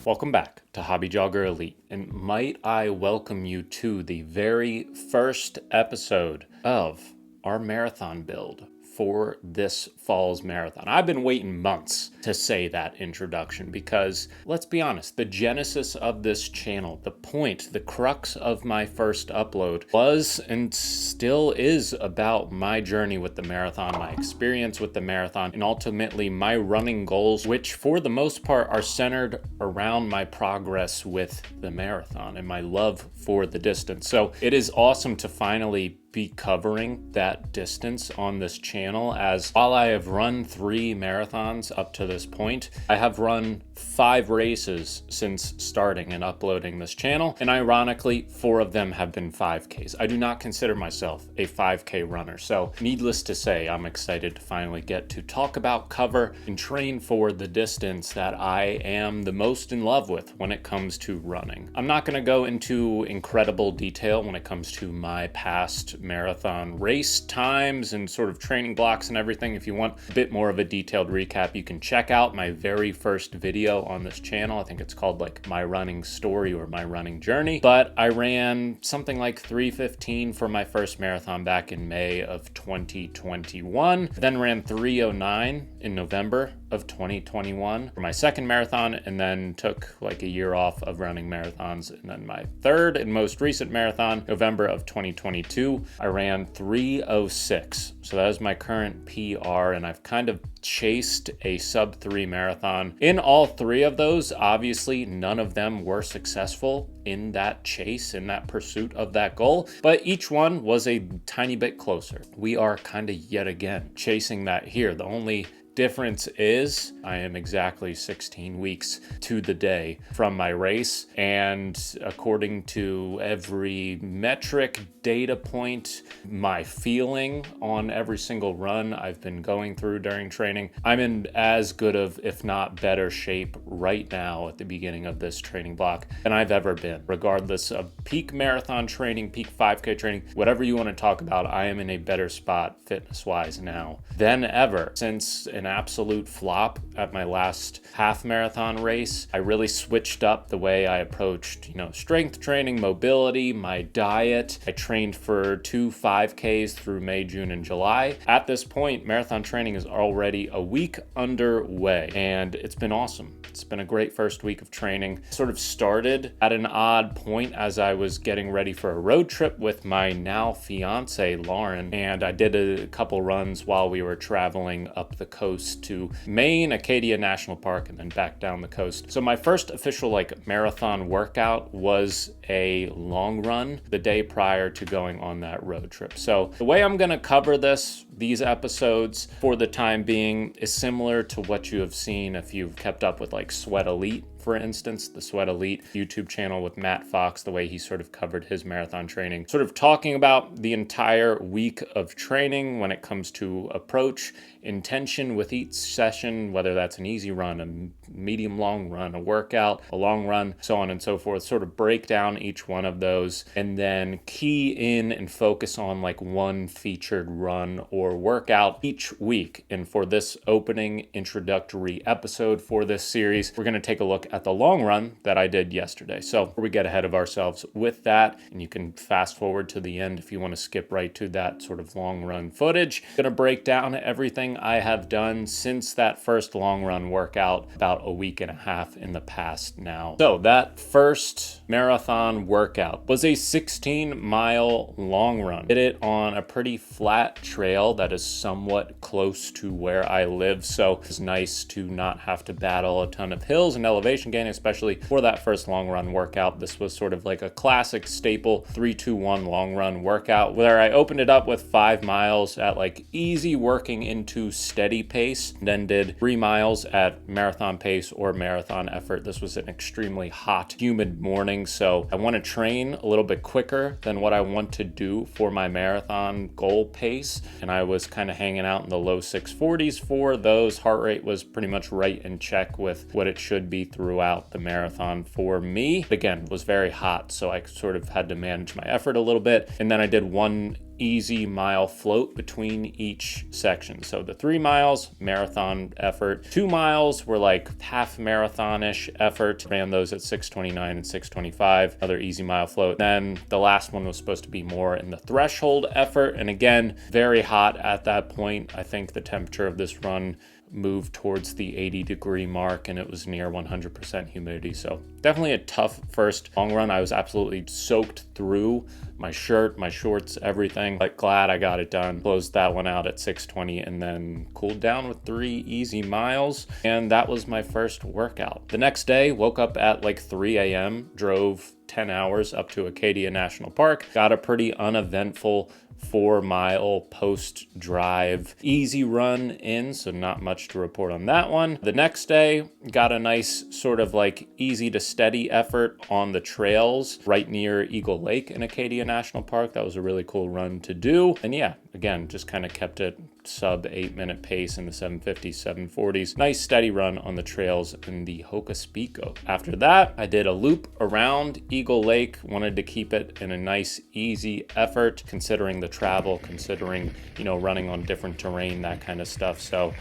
Welcome back to Hobby Jogger Elite, and might I welcome you to the very first episode of our marathon build for this fall's marathon. I've been waiting months to say that introduction because, let's be honest, the genesis of this channel, the point, the crux of my first upload was and still is about my journey with the marathon, my experience with the marathon, and ultimately my running goals, which for the most part are centered around my progress with the marathon and my love for the distance. So it is awesome to finally be covering that distance on this channel, as while I have run 3 marathons up to this point, I have run 5 races since starting and uploading this channel, and ironically 4 of them have been 5Ks. I do not consider myself a 5K runner, so needless to say, I'm excited to finally get to talk about, cover, and train for the distance that I am the most in love with when it comes to running. I'm not going to go into incredible detail when it comes to my past marathon race times and sort of training blocks and everything. If you want a bit more of a detailed recap, you can check out my very first video on this channel. I think it's called like My Running Story or My Running Journey. But I ran something like 3:15 for my first marathon back in May of 2021, then ran 3:09 in November of 2021 for my second marathon, and then took like a year off of running marathons. And then my third and most recent marathon, November of 2022, I ran 3:06. So that is my current PR, and I've kind of chased a sub-3 marathon. In all 3 of those, obviously none of them were successful in that chase, in that pursuit of that goal, but each one was a tiny bit closer. We are kind of yet again chasing that here. The only difference is I am exactly 16 weeks to the day from my race, and according to every metric, data point, my feeling on every single run I've been going through during training, I'm in as good of, if not better shape right now at the beginning of this training block than I've ever been. Regardless of peak marathon training, peak 5K training, whatever you want to talk about, I am in a better spot fitness-wise now than ever. Since an absolute flop at my last half marathon race, I really switched up the way I approached, strength training, mobility, my diet. I trained for 2 5Ks through May, June, and July. At this point, marathon training is already a week underway, and it's been awesome. It's been a great first week of training. Sort of started at an odd point as I was getting ready for a road trip with my now fiance, Lauren, and I did a couple runs while we were traveling up the coast to Maine, Acadia National Park, and then back down the coast. So my first official marathon workout was a long run the day prior to going on that road trip. So the way I'm going to cover these episodes for the time being is similar to what you have seen if you've kept up with Sweat Elite, for instance, the Sweat Elite YouTube channel with Matt Fox, the way he sort of covered his marathon training, sort of talking about the entire week of training when it comes to approach, intention with each session, whether that's an easy run, a medium long run, a workout, a long run, so on and so forth, sort of break down each one of those and then key in and focus on one featured run or workout each week. And for this opening introductory episode for this series, we're going to take a look at the long run that I did yesterday. So before we get ahead of ourselves with that, and you can fast forward to the end if you want to skip right to that sort of long run footage, I'm going to break down everything I have done since that first long run workout about a week and a half in the past now. So that first marathon workout was a 16-mile long run. Did it on a pretty flat trail that is somewhat close to where I live, so it's nice to not have to battle a ton of hills and elevation gain, especially for that first long run workout. This was sort of like a classic staple 3-2-1 long run workout where I opened it up with 5 miles at easy working into steady pace, then did 3 miles at marathon pace or marathon effort. This was an extremely hot, humid morning, so I want to train a little bit quicker than what I want to do for my marathon goal pace, and I was kind of hanging out in the low 640s for those. Heart rate was pretty much right in check with what it should be throughout the marathon for me. Again, it was very hot, so I sort of had to manage my effort a little bit, and then I did one easy mile float between each section. So the 3 miles, marathon effort. 2 miles were like half marathon-ish effort. Ran those at 6:29 and 6:25, another easy mile float. Then the last one was supposed to be more in the threshold effort. And again, very hot at that point. I think the temperature of this run moved towards the 80-degree mark, and it was near 100% humidity. So definitely a tough first long run. I was absolutely soaked through my shirt, my shorts, everything, but glad I got it done. Closed that one out at 6:20 and then cooled down with 3 easy miles. And that was my first workout. The next day, woke up at like 3 a.m., drove 10 hours up to Acadia National Park, got a pretty uneventful 4-mile post drive easy run in, so not much to report on that one. The next day, got a nice sort of like easy to steady effort on the trails right near Eagle Lake in Acadia National Park. That was a really cool run to do. And yeah, again, just kind of kept it sub 8-minute pace in the 750s, 740s. Nice steady run on the trails in the Hocus Pico. After that, I did a loop around Eagle Lake. Wanted to keep it in a nice, easy effort, considering the travel, considering, running on different terrain, that kind of stuff. So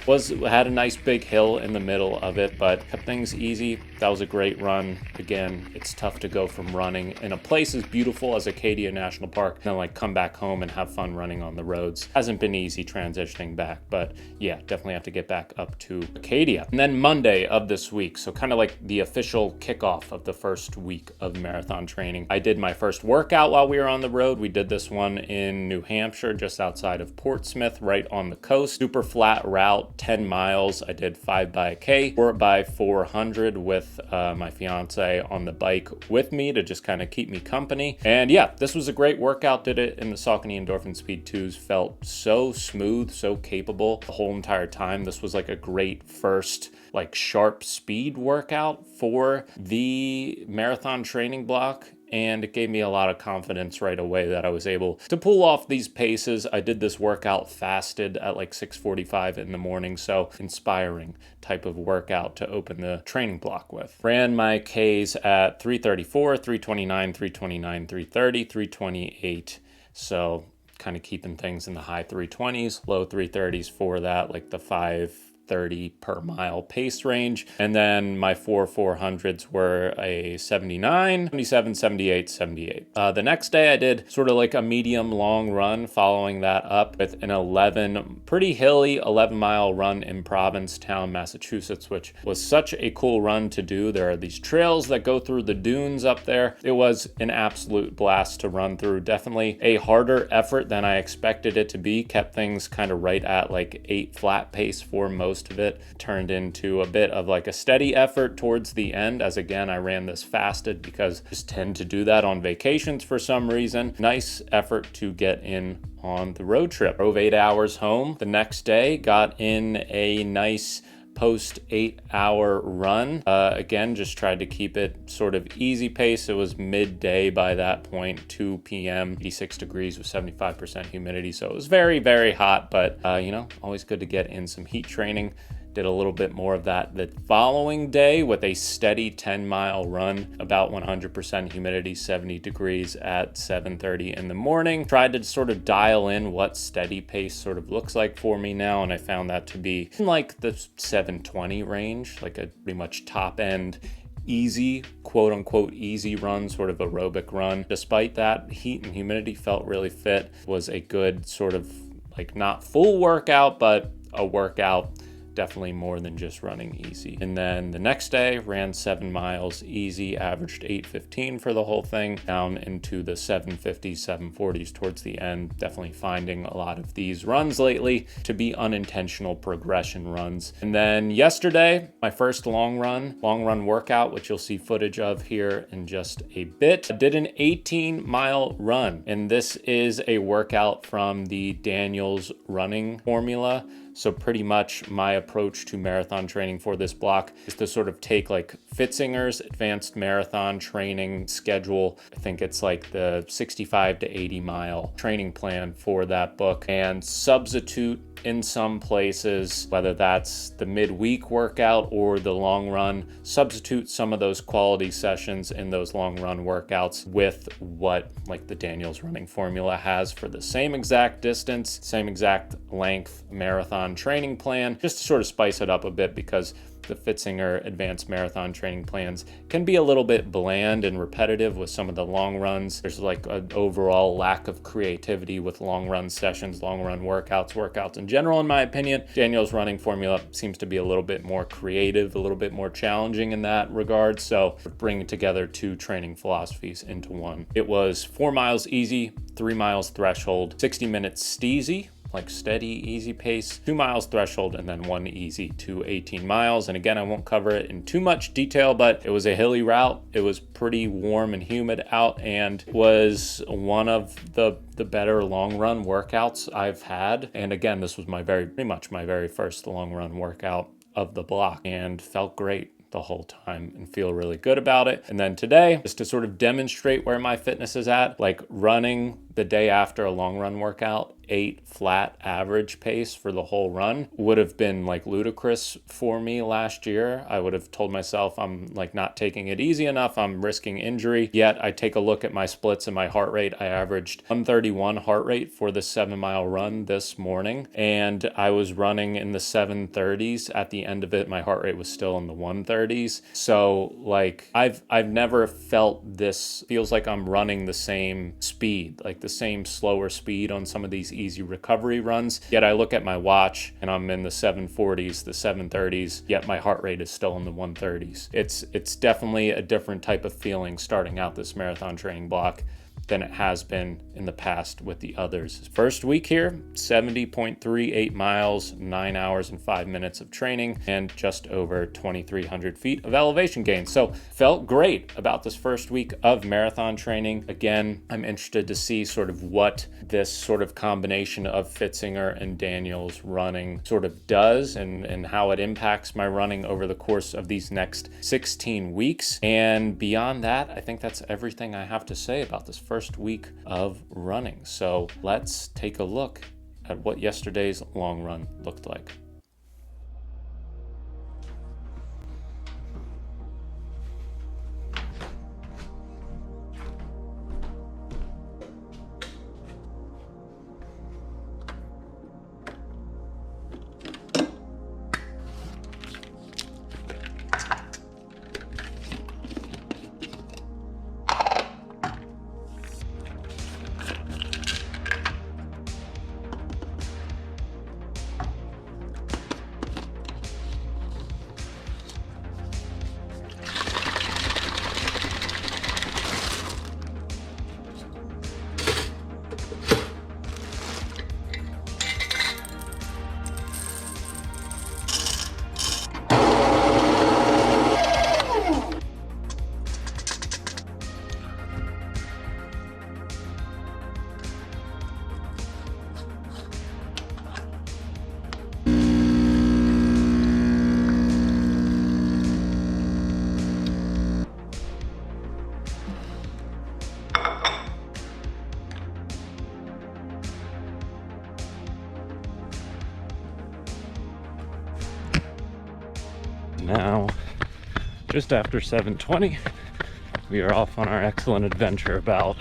had a nice big hill in the middle of it, but kept things easy. That was a great run. Again, it's tough to go from running in a place as beautiful as Acadia National Park and then like come back home and have fun running on the roads. Hasn't been easy transitioning back, but yeah, definitely have to get back up to Acadia. And then Monday of this week, so kind of like the official kickoff of the first week of marathon training, I did my first workout while we were on the road. We did this one in New Hampshire, just outside of Portsmouth, right on the coast. Super flat route, 10 miles. I did 5x1K, 4x400 with my fiance on the bike with me to just kind of keep me company. And yeah, this was a great workout. Did it in the Saucony Endorphin Speed 2s. Felt so smooth, so capable the whole entire time. This was like a great first like sharp speed workout for the marathon training block. And it gave me a lot of confidence right away that I was able to pull off these paces. I did this workout fasted at like 6:45 in the morning. So inspiring type of workout to open the training block with. Ran my Ks at 3:34, 3:29, 3:29, 3:30, 3:28. So kind of keeping things in the high 320s, low 330s for that, like the 5:30 per mile pace range. And then my 400s were a 79, 77, 78, 78. The next day I did sort of like a medium long run, following that up with an pretty hilly 11-mile run in Provincetown, Massachusetts, which was such a cool run to do. There are these trails that go through the dunes up there. It was an absolute blast to run through. Definitely a harder effort than I expected it to be. Kept things kind of right at like 8 flat pace for most of it. Turned into a bit of like a steady effort towards the end, as again I ran this fasted because I just tend to do that on vacations for some reason. Nice effort to get in on the road trip. Drove 8 hours home the next day, got in a nice post 8-hour run. Again, just tried to keep it sort of easy pace. It was midday by that point, 2 p.m., 86 degrees with 75% humidity. So it was very, very hot, but always good to get in some heat training. Did a little bit more of that the following day with a steady 10-mile run, about 100% humidity, 70 degrees at 7:30 in the morning. Tried to sort of dial in what steady pace sort of looks like for me now, and I found that to be in like the 720 range, like a pretty much top end easy, quote unquote easy run, sort of aerobic run. Despite that, heat and humidity, felt really fit. Was a good sort of like not full workout, but a workout. Definitely more than just running easy. And then the next day, ran 7 miles easy, averaged 8:15 for the whole thing, down into the 750s, 740s towards the end. Definitely finding a lot of these runs lately to be unintentional progression runs. And then yesterday, my first long run workout, which you'll see footage of here in just a bit. I did an 18-mile run, and this is a workout from the Daniels running formula. So pretty much my approach to marathon training for this block is to sort of take like Fitzinger's advanced marathon training schedule. I think it's like the 65 to 80 mile training plan for that book, and substitute in some places, whether that's the midweek workout or the long run, substitute some of those quality sessions in those long run workouts with what like the Daniels running formula has for the same exact distance, same exact length marathon training plan, just to sort of spice it up a bit, because the Fitzinger advanced marathon training plans can be a little bit bland and repetitive with some of the long runs. There's like an overall lack of creativity with long run sessions, long run workouts in general, in my opinion. Daniel's running formula seems to be a little bit more creative, a little bit more challenging in that regard. So bringing together two training philosophies into one. It was 4 miles easy, 3 miles threshold, 60 minutes steezy, like steady, easy pace, 2 miles threshold, and then 1 easy to 18 miles. And again, I won't cover it in too much detail, but it was a hilly route. It was pretty warm and humid out, and was one of the better long run workouts I've had. And again, this was pretty much my very first long run workout of the block, and felt great the whole time and feel really good about it. And then today, just to sort of demonstrate where my fitness is at, like running the day after a long run workout, 8 flat average pace for the whole run would have been like ludicrous for me last year. I would have told myself I'm like not taking it easy enough, I'm risking injury. Yet I take a look at my splits and my heart rate. I averaged 131 heart rate for the 7 mile run this morning, and I was running in the 730s. At the end of it, my heart rate was still in the 130s. So like I've never felt this. Feels like I'm running the same speed, like the same slower speed on some of these easy recovery runs. Yet I look at my watch and I'm in the 740s, the 730s, yet my heart rate is still in the 130s. It's definitely a different type of feeling starting out this marathon training block than it has been in the past with the others. First week here, 70.38 miles, 9 hours and 5 minutes of training, and just over 2,300 feet of elevation gain. So felt great about this first week of marathon training. Again, I'm interested to see sort of what this sort of combination of Fitzinger and Daniels running sort of does, and how it impacts my running over the course of these next 16 weeks. And beyond that, I think that's everything I have to say about this first week of running. So let's take a look at what yesterday's long run looked like. Now, just after 7:20, we are off on our excellent adventure about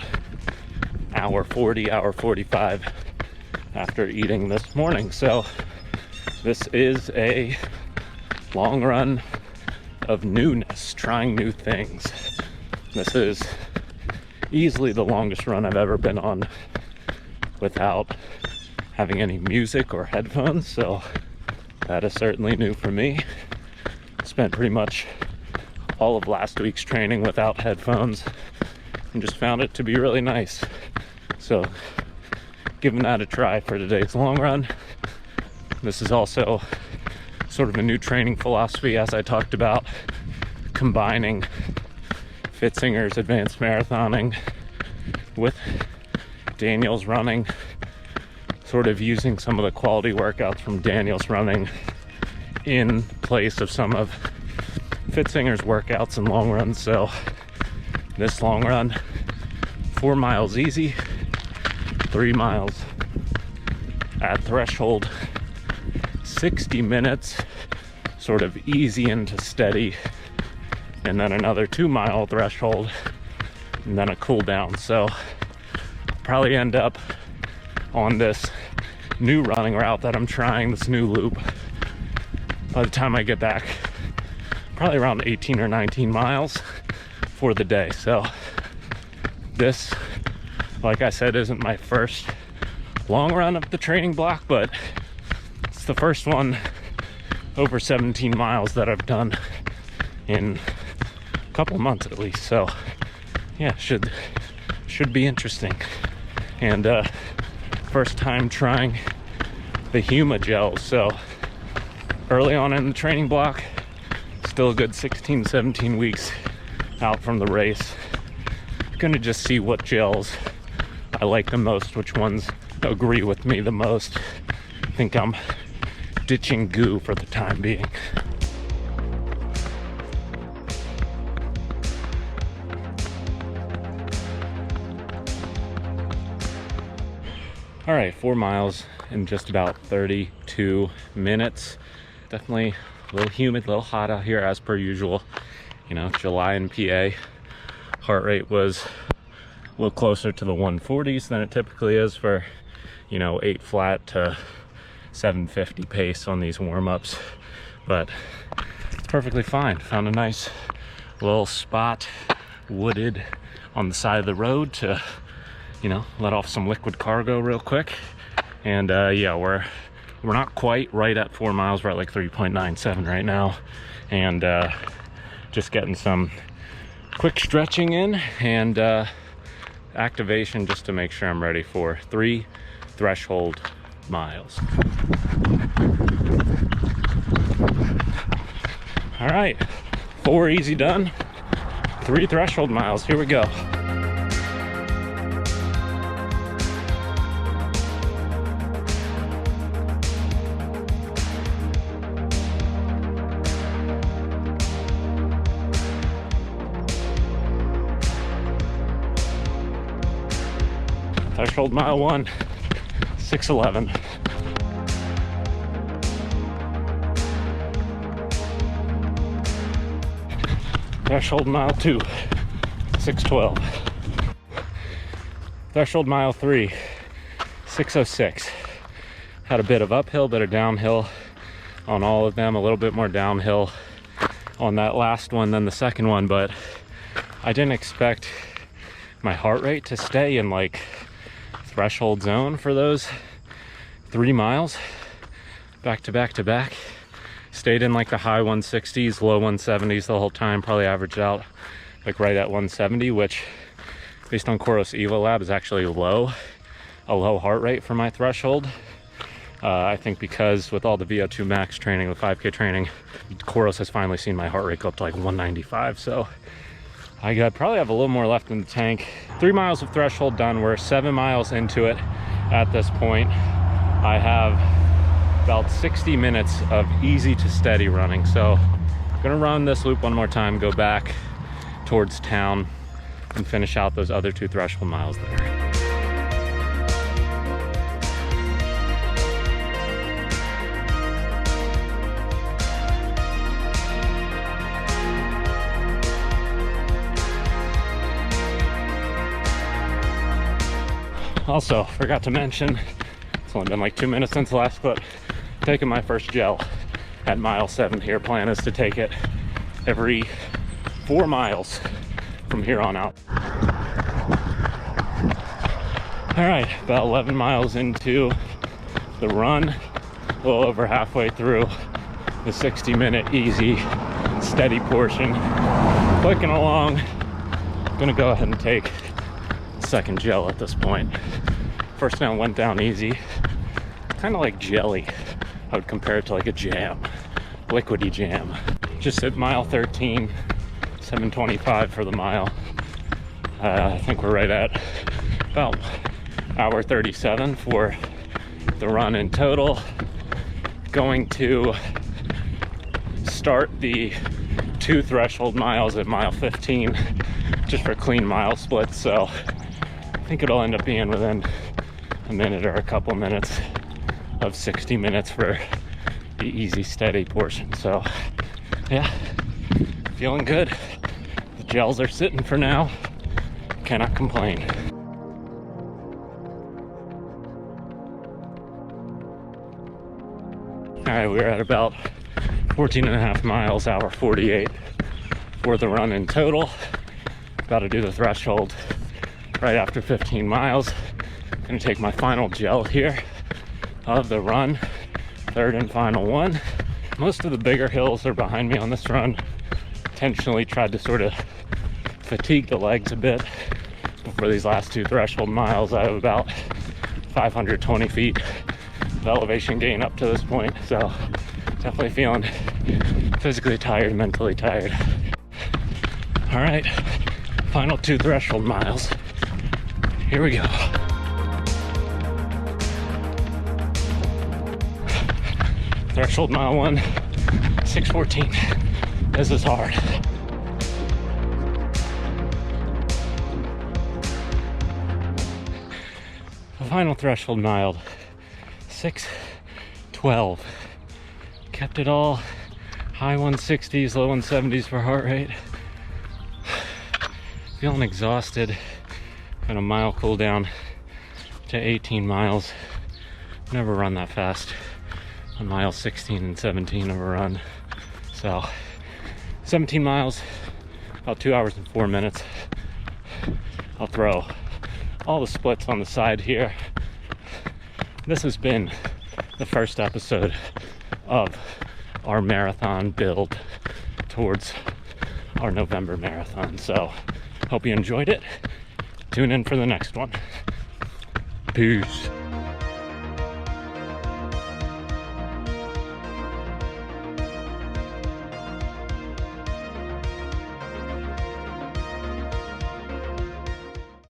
hour 40, hour 45 after eating this morning. So this is a long run of newness, trying new things. This is easily the longest run I've ever been on without having any music or headphones, so that is certainly new for me. Spent pretty much all of last week's training without headphones and just found it to be really nice. So giving that a try for today's long run. This is also sort of a new training philosophy, as I talked about, combining Fitzinger's advanced marathoning with Daniel's running sort of using some of the quality workouts from Daniel's running in place of some of Fitzinger's workouts and long runs. So this long run, 4 miles easy, 3 miles at threshold, 60 minutes, sort of easy into steady, and then another 2 mile threshold, and then a cool down. So I'll probably end up on this new running route that I'm trying, this new loop, by the time I get back, probably around 18 or 19 miles for the day. So this, like I said, isn't my first long run of the training block, but it's the first one over 17 miles that I've done in a couple months at least. So yeah, should be interesting. And first time trying the Huma gels. So early on in the training block, still a good 16, 17 weeks out from the race. Gonna just see what gels I like the most, which ones agree with me the most. I think I'm ditching goo for the time being. All right, 4 miles in just about 32 minutes. Definitely a little humid, a little hot out here as per usual. You know, July in PA. Heart rate was a little closer to the 140s than it typically is for, you know, 8 flat to 750 pace on these warm-ups. But it's perfectly fine. Found a nice little spot, wooded, on the side of the road to, you know, let off some liquid cargo real quick. And yeah, we're not quite right at 4 miles. We're at like 3.97 right now, and just getting some quick stretching in and activation just to make sure I'm ready for 3 threshold miles. All right, 4 easy done, 3 threshold miles. Here we go. Threshold mile 1, 6:11. Threshold mile 2, 6:12. Threshold mile 3, 6:06. Had a bit of uphill, bit of downhill on all of them, a little bit more downhill on that last one than the second one, but I didn't expect my heart rate to stay in like threshold zone for those 3 miles back to back to back. Stayed in like the high 160s, low 170s the whole time. Probably averaged out like right at 170, which based on Coros Evolab is actually a low heart rate for my threshold. I think because with all the VO2 max training, the 5K training, Coros has finally seen my heart rate go up to like 195. So I probably have a little more left in the tank. 3 miles of threshold done. We're 7 miles into it at this point. I have about 60 minutes of easy to steady running. So I'm gonna run this loop one more time, go back towards town and finish out those other 2 threshold miles there. Also, forgot to mention, it's only been like 2 minutes since the last clip, taking my first gel at mile 7 here. Plan is to take it every 4 miles from here on out. All right, about 11 miles into the run, a little over halfway through the 60-minute easy steady portion. Clicking along. Gonna go ahead and take second gel at this point. First down went down easy, kind of like jelly. I would compare it to like a jam, liquidy jam. Just at mile 13, 7:25 for the mile. I think we're right at about hour 37 for the run in total. Going to start the 2 threshold miles at mile 15 just for clean mile splits, so I think it'll end up being within a minute or a couple minutes of 60 minutes for the easy steady portion. So yeah, feeling good. The gels are sitting for now, cannot complain. All right, we're at about 14 and a half miles, hour 48 for the run in total. About to do the threshold right after 15 miles. Gonna take my final gel here of the run, third and final one. Most of the bigger hills are behind me on this run. Intentionally tried to sort of fatigue the legs a bit before these last 2 threshold miles. I have about 520 feet of elevation gain up to this point, so definitely feeling physically tired, mentally tired. All right, final 2 threshold miles. Here we go. Threshold mile 1, 6:14. This is hard. The final threshold mile, 6:12. Kept it all high 160s, low 170s for heart rate. Feeling exhausted. And a mile cool down to 18 miles. Never run that fast on mile 16 and 17 of a run. So 17 miles, about 2 hours and 4 minutes. I'll throw all the splits on the side here. This has been the first episode of our marathon build towards our November marathon. So hope you enjoyed it. Tune in for the next one. Peace.